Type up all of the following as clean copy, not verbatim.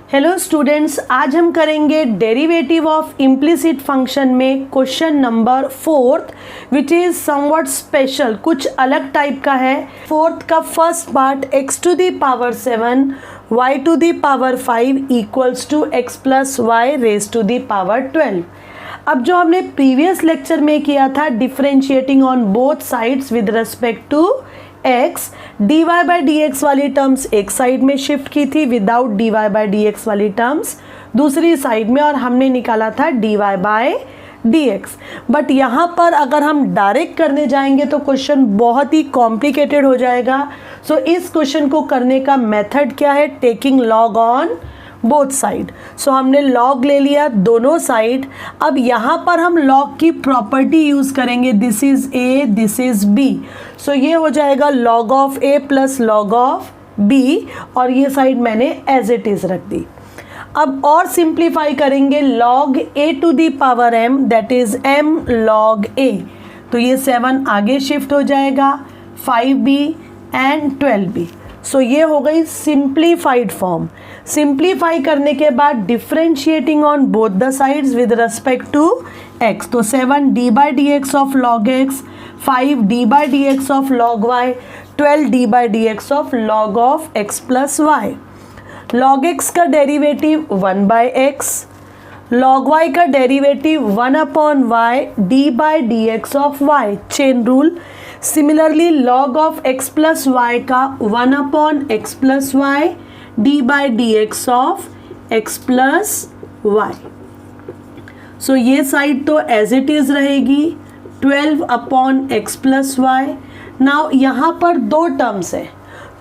Hello students, आज हम करेंगे डेरिवेटिव ऑफ इम्प्लिसिट फंक्शन में question number 4 which is somewhat special, कुछ अलग टाइप का है। 4 का first part x to the power 7 y to the power 5 equals to x plus y raise to the power 12। अब जो हमने प्रीवियस लेक्चर में किया था differentiating on both sides with respect to x, dy by D x वाली terms एक side में shift की थी, without dy by D x वाली टर्म्स दूसरी साइड में, और हमने निकाला था dy by D x. But यहाँ पर अगर हम डायरेक्ट करने जाएंगे तो क्वेश्चन बहुत ही कॉम्प्लिकेटेड हो जाएगा। सो इस क्वेश्चन को करने का मेथड क्या है? Taking log on both side. So हमने लॉग ले लिया दोनों साइड। अब यहाँ पर हम लॉग की प्रॉपर्टी यूज़ करेंगे, this is A, this is B. So ये हो जाएगा log of A plus log of B, और ये साइड मैंने एज इट इज़ रख दी। अब और सिंप्लीफाई करेंगे, log A to the power M, that is M log A. तो ये 7 आगे शिफ्ट हो जाएगा, 5b एंड 12b। सो ये हो गई सिंप्लीफाइड फॉर्म। सिंप्लीफाई करने के बाद differentiating on both the sides with respect to x, तो 7d by D x of log x, 5d by D x of log y, 12d by D x of log of x plus y. Log x का derivative 1 by x, log y का derivative 1 upon y, d by D x of y, chain rule. Similarly log of x plus y का 1 upon x plus Y, D by D x of x plus Y. So ये side तो as it is रहेगी, 12 upon x plus Y. Now यहाँ पर दो terms है,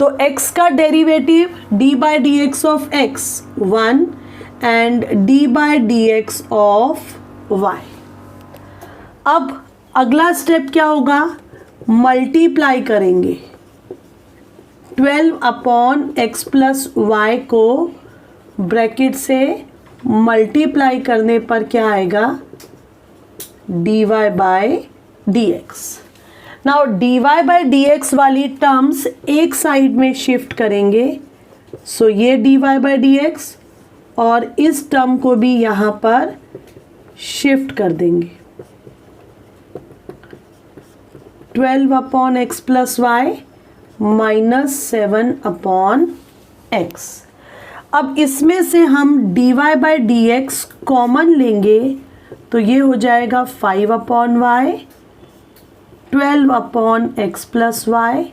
तो x का derivative d by D x of x 1 and d by D x of y। अब अगला स्टेप क्या होगा? मल्टीप्लाई करेंगे 12 अपॉन एक्स प्लस वाई को ब्रैकेट से मल्टीप्लाई करने पर क्या आएगा? dy by D x. Now dy by D x वाली टर्म्स एक साइड में शिफ्ट करेंगे, सो ये dy बाई डी एक्स, और इस टर्म को भी यहाँ पर शिफ्ट कर देंगे, 12 upon x plus y minus 7 upon x. अब इसमें से हम dy by D x common लेंगे, तो ये हो जाएगा 5 upon y, 12 upon x plus y,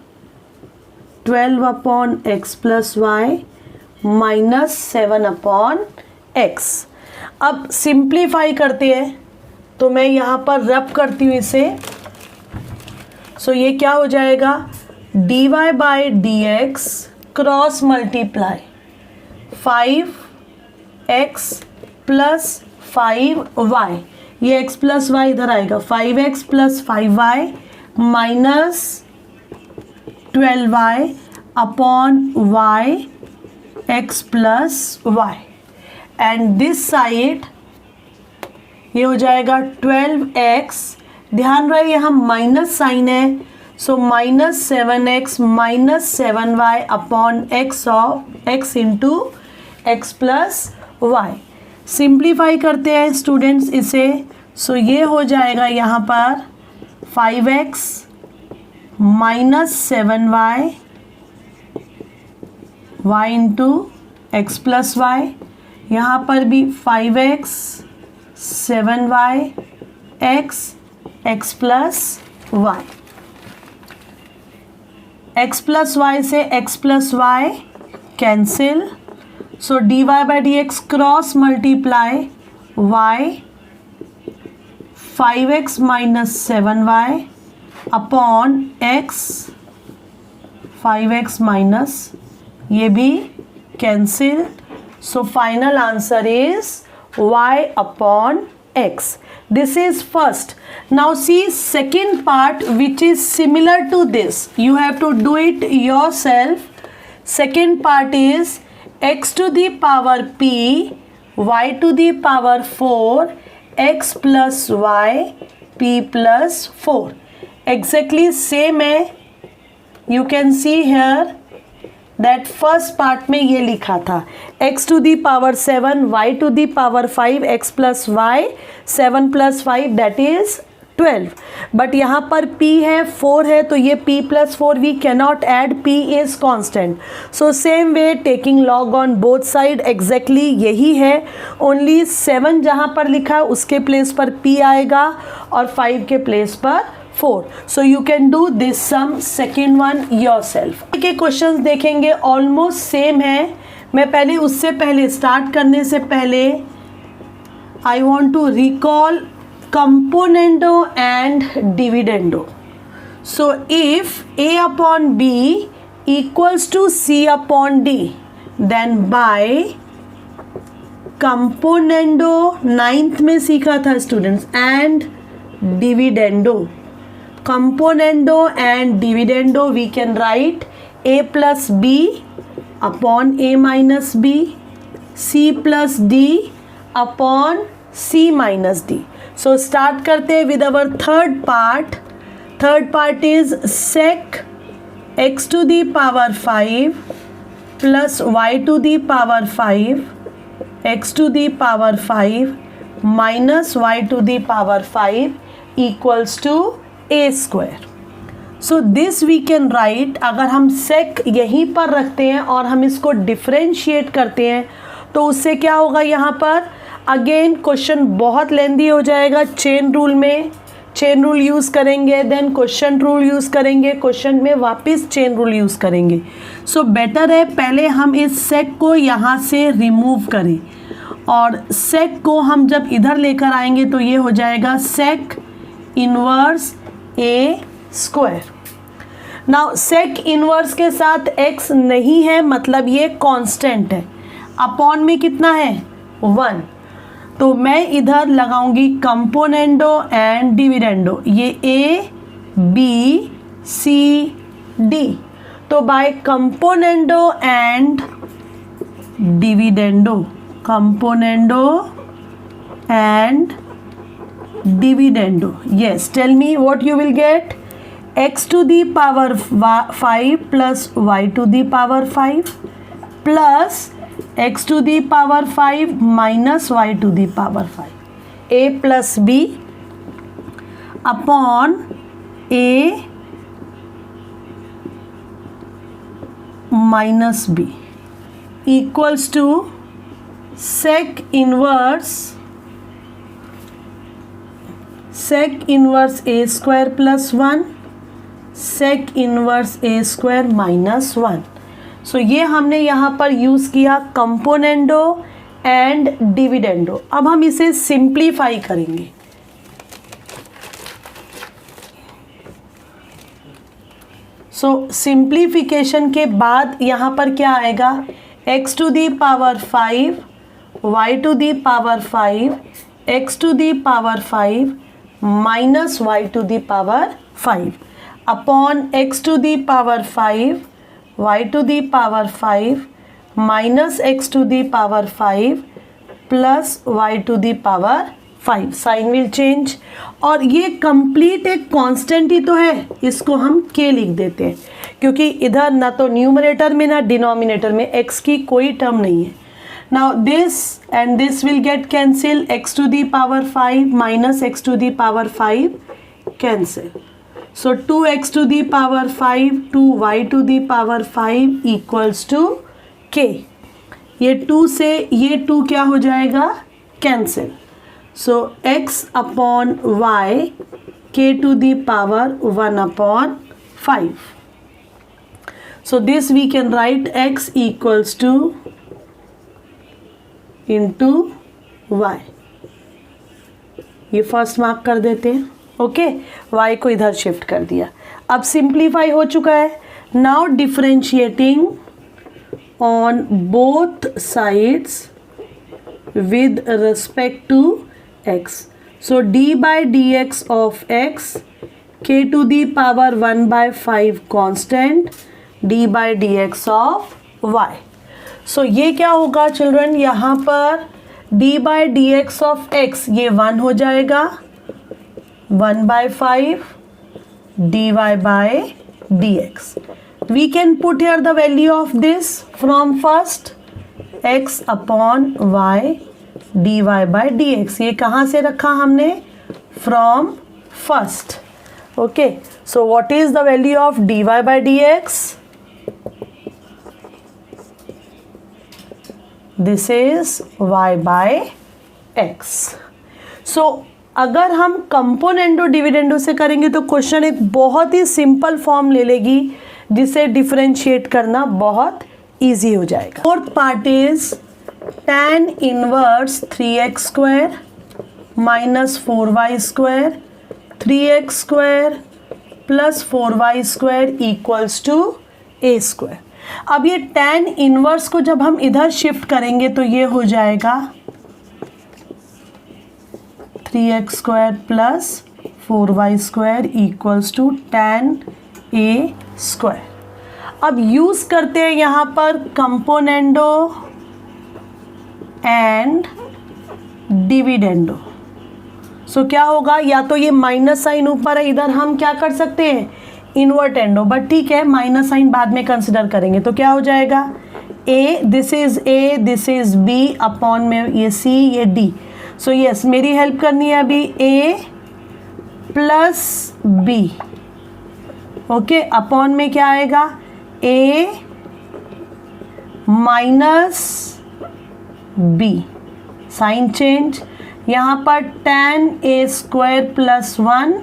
12 upon x plus y minus 7 upon x. अब सिंप्लीफाई करते हैं, तो मैं यहाँ पर रब करती हूँ इसे। सो ये क्या हो जाएगा? dy by D x cross multiply 5x plus 5y, ये x प्लस वाई इधर आएगा, 5x plus 5y minus 12y upon y x plus y, and this side ये हो जाएगा 12x। ध्यान रहे यहाँ माइनस साइन है, so minus 7x minus 7y upon x of x into x plus y. Simplify करते हैं स्टूडेंट्स इसे, सो ये हो जाएगा यहाँ पर 5x minus 7y y into x plus y, यहाँ पर भी 5x 7y x plus y, x plus y से x plus y cancel, so dy by D x cross multiply y 5x minus 7y upon x 5x minus, ये भी cancel, so final answer is y upon x. This is first. Now see second part which is similar to this. You have to do it yourself. Second part is x to the power p, y to the power 4, x plus y, p plus 4. Exactly same है. You can see here that first part में ये लिखा था x to the power 7 y to the power 5 x plus y 7 plus 5 that is 12, but यहाँ पर p है 4 है तो ये p plus 4 we cannot add, p is constant. So same way taking log on both side exactly यही है, only 7 जहाँ पर लिखा है उसके प्लेस पर p आएगा और 5 के प्लेस पर 4. So you can do this some second one yourself. के क्वेश्चन देखेंगे ऑलमोस्ट सेम है. मैं पहले उससे पहले स्टार्ट करने से पहले I want to recall componendo and dividendo. So if a upon b equals to c upon d, then by componendo 9th में सीखा था students and dividendo. Componendo and dividendo we can write a plus b upon a minus b, c plus d upon c minus d. So start करते हैं with our third part. Third part is sec x to the power 5 plus y to the power 5 x to the power 5 minus y to the power 5 equals to a square. So this we can write, अगर हम sec यहीं पर रखते हैं और हम इसको differentiate करते हैं तो उससे क्या होगा, यहाँ पर अगेन क्वेश्चन बहुत लेंदी हो जाएगा. चेन रूल में चेन रूल यूज़ करेंगे, देन क्वेश्चन रूल यूज़ करेंगे, क्वेश्चन में वापस चेन रूल यूज़ करेंगे. सो बेटर है पहले हम इस सेक को यहाँ से रिमूव करें और सेक को हम जब इधर लेकर आएंगे तो ये हो जाएगा सेक इनवर्स ए स्क्वायर. नाउ सेक इनवर्स के साथ x नहीं है मतलब ये कांस्टेंट है. अपॉन में कितना है 1, तो मैं इधर लगाऊंगी कंपोनेंडो एंड डिविडेंडो. ये ए बी सी डी, तो by componendo and dividendo, componendo and dividendo, yes, tell me what you will get. x to the power 5 plus y to the power 5 plus x to the power 5 minus y to the power 5. a plus b upon a minus b equals to sec inverse a square plus 1 sec inverse a square minus 1. So ये हमने यहाँ पर use किया componendo and dividendo. अब हम इसे simplify करेंगे. सो simplification के बाद यहाँ पर क्या आएगा, x to the power 5 y to the power 5 x to the power 5 minus y to the power 5 upon x to the power 5 y to the power 5 minus x to the power 5 plus y to the power 5. Sign will change और ये complete एक constant ही तो है, इसको हम k लिख देते हैं क्योंकि इधर ना तो न्यूमरेटर में ना डिनोमिनेटर में x की कोई टर्म नहीं है. Now this and this will get cancel, x to the power 5 minus x to the power 5 cancel. So 2x to the power 5 2y to the power 5 equals to k. ये 2 से ये 2 क्या हो जाएगा, cancel. So x upon y k to the power 1 upon 5. So this we can write x equals to into y. ये first mark कर देते हैं. ओके y को इधर शिफ्ट कर दिया. अब सिंप्लीफाई हो चुका है. Now differentiating on both sides with respect to x. So d by dx of x k to the power 1/5 constant d by dx of y. सो ये क्या होगा चिल्ड्रन, यहाँ पर d by dx of x ये 1 हो जाएगा, 1/5 dy by dx. we can put here the value of this from first x upon y dy by dx. ये कहाँ से रखा हमने? From first. Okay, so what is the value of dy by dx? This is y by x. So अगर हम componendo dividendo से करेंगे तो क्वेश्चन एक बहुत ही सिंपल फॉर्म ले लेगी, जिसे डिफरेंशिएट करना बहुत इजी हो जाएगा. Fourth part is tan inverse 3x square minus 4y square 3x square plus 4y square equals to a square. अब ये tan इनवर्स को जब हम इधर शिफ्ट करेंगे तो ये हो जाएगा 3x square plus 4y square equals to tan a square. अब यूज करते हैं यहाँ पर कंपोनेंडो एंड डिविडेंडो. सो क्या होगा, या तो ये माइनस साइन ऊपर है, इधर हम क्या कर सकते हैं इन्वर्टेंडो, बट ठीक है माइनस साइन बाद में कंसिडर करेंगे. तो क्या हो जाएगा a, this is a, this is b upon में ये c, ये d. सो यस, मेरी हेल्प करनी है अभी a plus b. Okay, upon में क्या आएगा a minus b. Sign change, यहाँ पर tan a square plus 1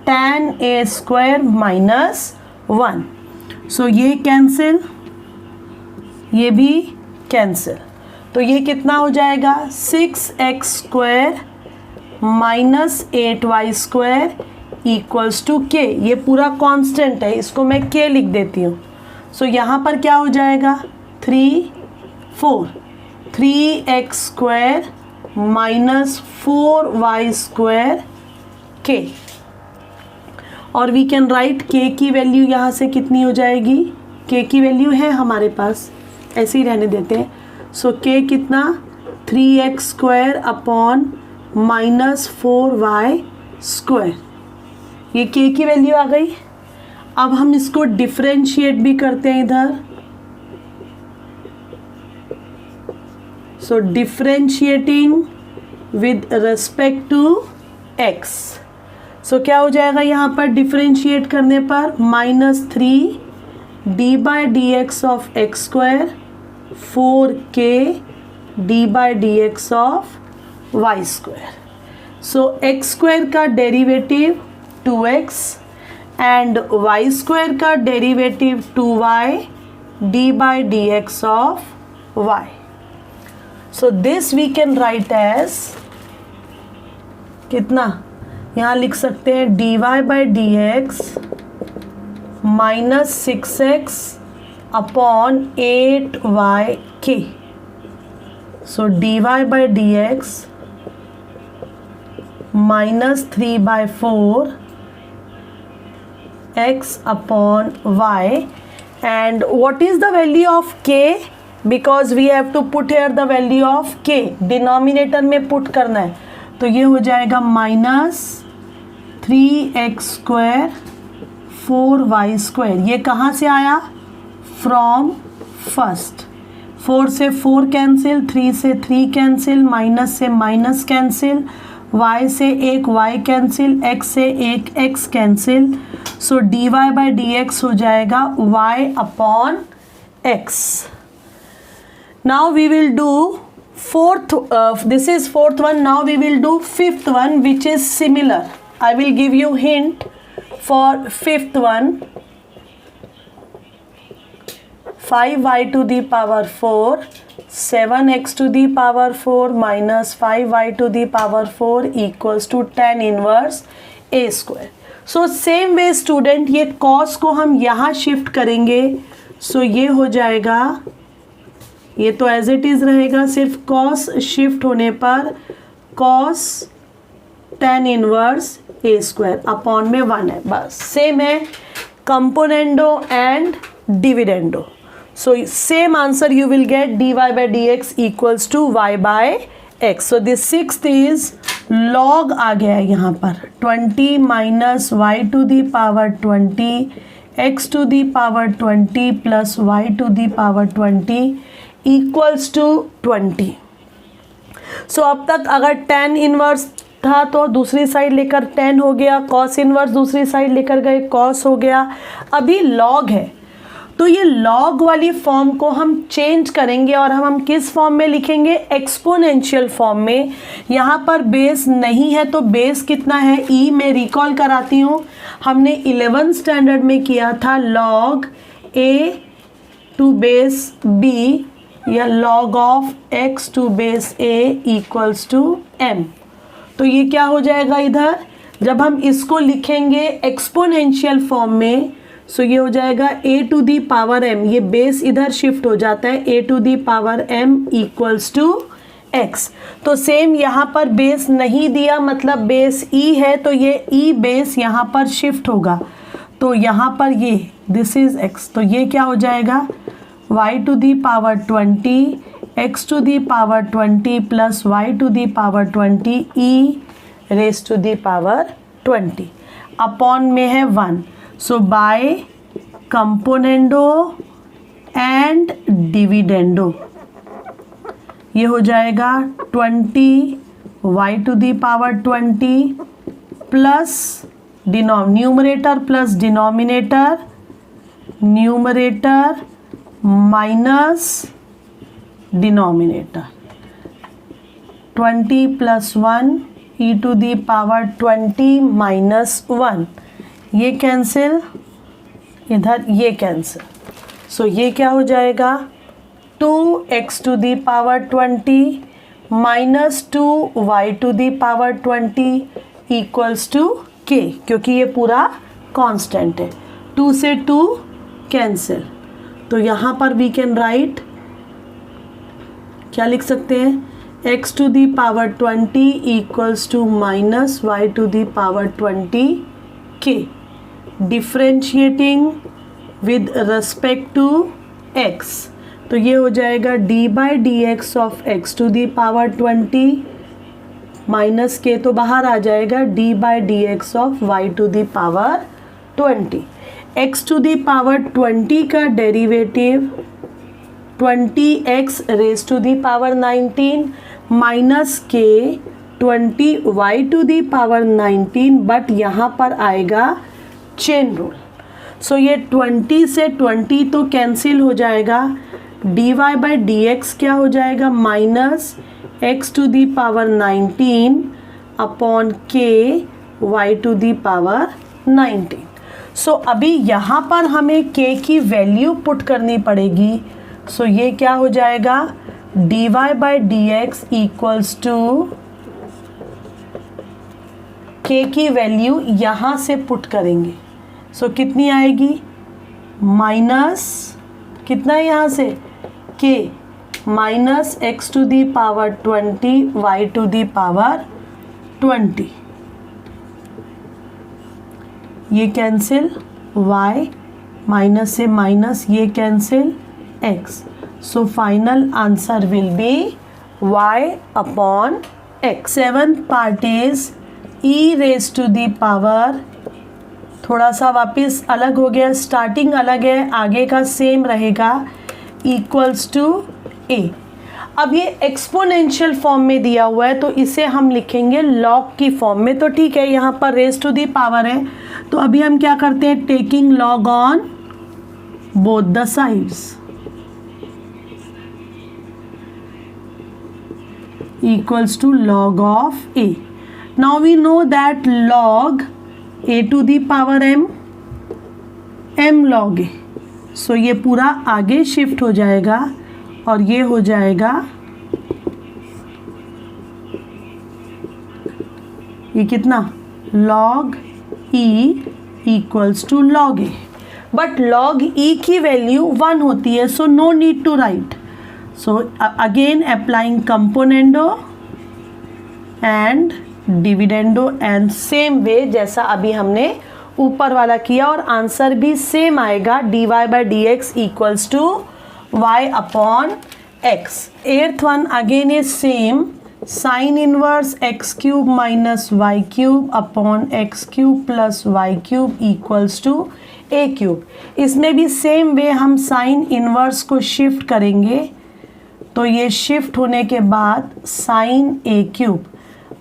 tan a square minus 1. So ये कैंसिल, ये भी कैंसिल. तो ये कितना हो जाएगा 6x square minus 8y square equals to k. ये पूरा कांस्टेंट है, इसको मैं k लिख देती हूँ. सो यहाँ पर क्या हो जाएगा 3x square minus 4y square k. और वी कैन राइट k की वैल्यू यहाँ से कितनी हो जाएगी, k की वैल्यू है हमारे पास, ऐसे ही रहने देते हैं. सो k कितना 3x square upon minus 4y square. ये k की वैल्यू आ गई. अब हम इसको डिफरेंशिएट भी करते हैं इधर. So differentiating with respect to x. So क्या हो जाएगा यहाँ पर डिफरेंशिएट करने पर minus 3 D by D x of X square 4k D by D x of Y square. So X square का derivative 2x and Y square का derivative 2y D by D x of y. So this we can write as कितना, यहाँ लिख सकते हैं d y by D x minus 6x upon 8yk. So d y by D x minus 3/4 x upon y. And what is the value of k? Because we have to put here the value of k, denominator में put करना है. तो ये हो जाएगा minus 3x square 4y square. ये कहाँ से आया, फ्रॉम फर्स्ट. 4 से 4 कैंसिल, 3 से 3 कैंसिल, माइनस से माइनस कैंसिल, y से एक y कैंसिल, x से एक x cancel. So d y by D x हो जाएगा y upon x. Now we will do fourth, this is fourth one. Now we will do fifth one, which is similar. I will give you hint for fifth one. 5y to the power 4 7x to the power 4 minus 5y to the power 4 equals to tan inverse a square. So same way student, ये cos को हम यहाँ shift करेंगे. So ये हो जाएगा, ये तो एज इट इज़ रहेगा, सिर्फ cos शिफ्ट होने पर cos tan inverse a square upon में 1 है. बस सेम है componendo and dividendo. So same answer you will get, dy by dx equals to y by x. So this sixth is log आ गया है यहाँ पर 20 minus y to the power 20 x to the power 20 plus y to the power 20 equals to 20. सो अब तक अगर tan inverse था तो दूसरी साइड लेकर tan हो गया, cos इनवर्स दूसरी साइड लेकर गए cos हो गया. अभी log है तो ये log वाली फॉर्म को हम चेंज करेंगे और हम किस फॉर्म में लिखेंगे, एक्सपोनेंशियल फॉर्म में. यहाँ पर बेस नहीं है तो बेस कितना है, e. में रिकॉल कराती हूँ, हमने 11th स्टैंडर्ड में किया था log a to base b या log of x to base a equals to m. तो ये क्या हो जाएगा इधर, जब हम इसको लिखेंगे एक्सपोनेंशियल फॉर्म में, सो ये हो जाएगा a to the power m, ये बेस इधर शिफ्ट हो जाता है, a to the power m equals to x. तो सेम यहाँ पर बेस नहीं दिया, मतलब बेस e है तो ये e बेस यहाँ पर शिफ्ट होगा, तो यहाँ पर ये दिस इज x, तो ये क्या हो जाएगा y to the power 20 x to the power 20 plus y to the power 20 e raise to the power 20 upon में है 1. So by componendo and dividendo ये हो जाएगा 20 y to the power 20 plus numerator plus denominator, numerator minus denominator, 20 plus 1 e to the power 20 minus 1, ये cancel, इधर ये cancel. सो ये क्या हो जाएगा 2x to the power 20 minus 2y to the power 20 equals to k, क्योंकि ये पूरा कांस्टेंट है, 2 से 2 कैंसिल. तो यहाँ पर वी कैन राइट, क्या लिख सकते हैं, x to the power 20 equals to minus y to the power 20 k. Differentiating with respect to x, तो ये हो जाएगा d by D x of x to the power 20 minus k तो बाहर आ जाएगा d by D x of y to the power 20. x to the power 20 का derivative 20x raise to the power 19 minus k 20y to the power 19, but यहाँ पर आएगा chain rule. सो ये 20 से 20 तो कैंसिल हो जाएगा, dy बाई डी एक्स क्या हो जाएगा minus x to the power 19 upon k y to the power 19. So अभी यहाँ पर हमें k की वैल्यू पुट करनी पड़ेगी. सो ये क्या हो जाएगा dy by D x equals to k की वैल्यू यहाँ से पुट करेंगे. सो कितनी आएगी, माइनस कितना है यहाँ से k minus x to the power 20 y to the power 20, ये कैंसिल, y माइनस से माइनस ये cancel, x. So final answer will be y upon x. 7th part is e raise to the power, थोड़ा सा वापस अलग हो गया, starting अलग है, आगे का सेम रहेगा, इक्वल्स टू a. अब ये एक्सपोनेंशियल फॉर्म में दिया हुआ है तो इसे हम लिखेंगे लॉग की फॉर्म में. तो ठीक है, यहाँ पर रेज टू दी पावर है तो अभी हम क्या करते हैं, taking log on both the sides equals to log of a. Now we know that log a to the power m log a. So ये पूरा आगे शिफ्ट हो जाएगा और ये हो जाएगा, ये कितना log e equals to log a. But log e की वैल्यू 1 होती है, so no need to write. So again applying componendo and dividendo and same way जैसा अभी हमने ऊपर वाला किया और आंसर भी सेम आएगा, dy by dx equals to y upon x. 8th one again is same, sin inverse x cube minus y cube upon x cube plus y cube equals to A cube. इसमें भी same way हम sine inverse को shift करेंगे, तो ये shift होने के बाद साइन ए क्यूब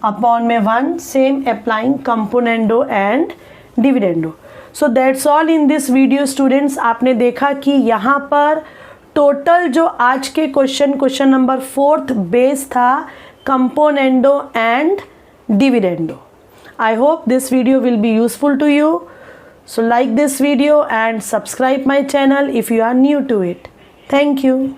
अपॉन में 1, same applying componendo and dividendo. So that's all in this video students. आपने देखा कि यहाँ पर टोटल जो आज के क्वेश्चन नंबर 4th बेस था componendo and dividendo. I hope this video will be useful to you. So like this video and subscribe my channel if you are new to it. Thank you.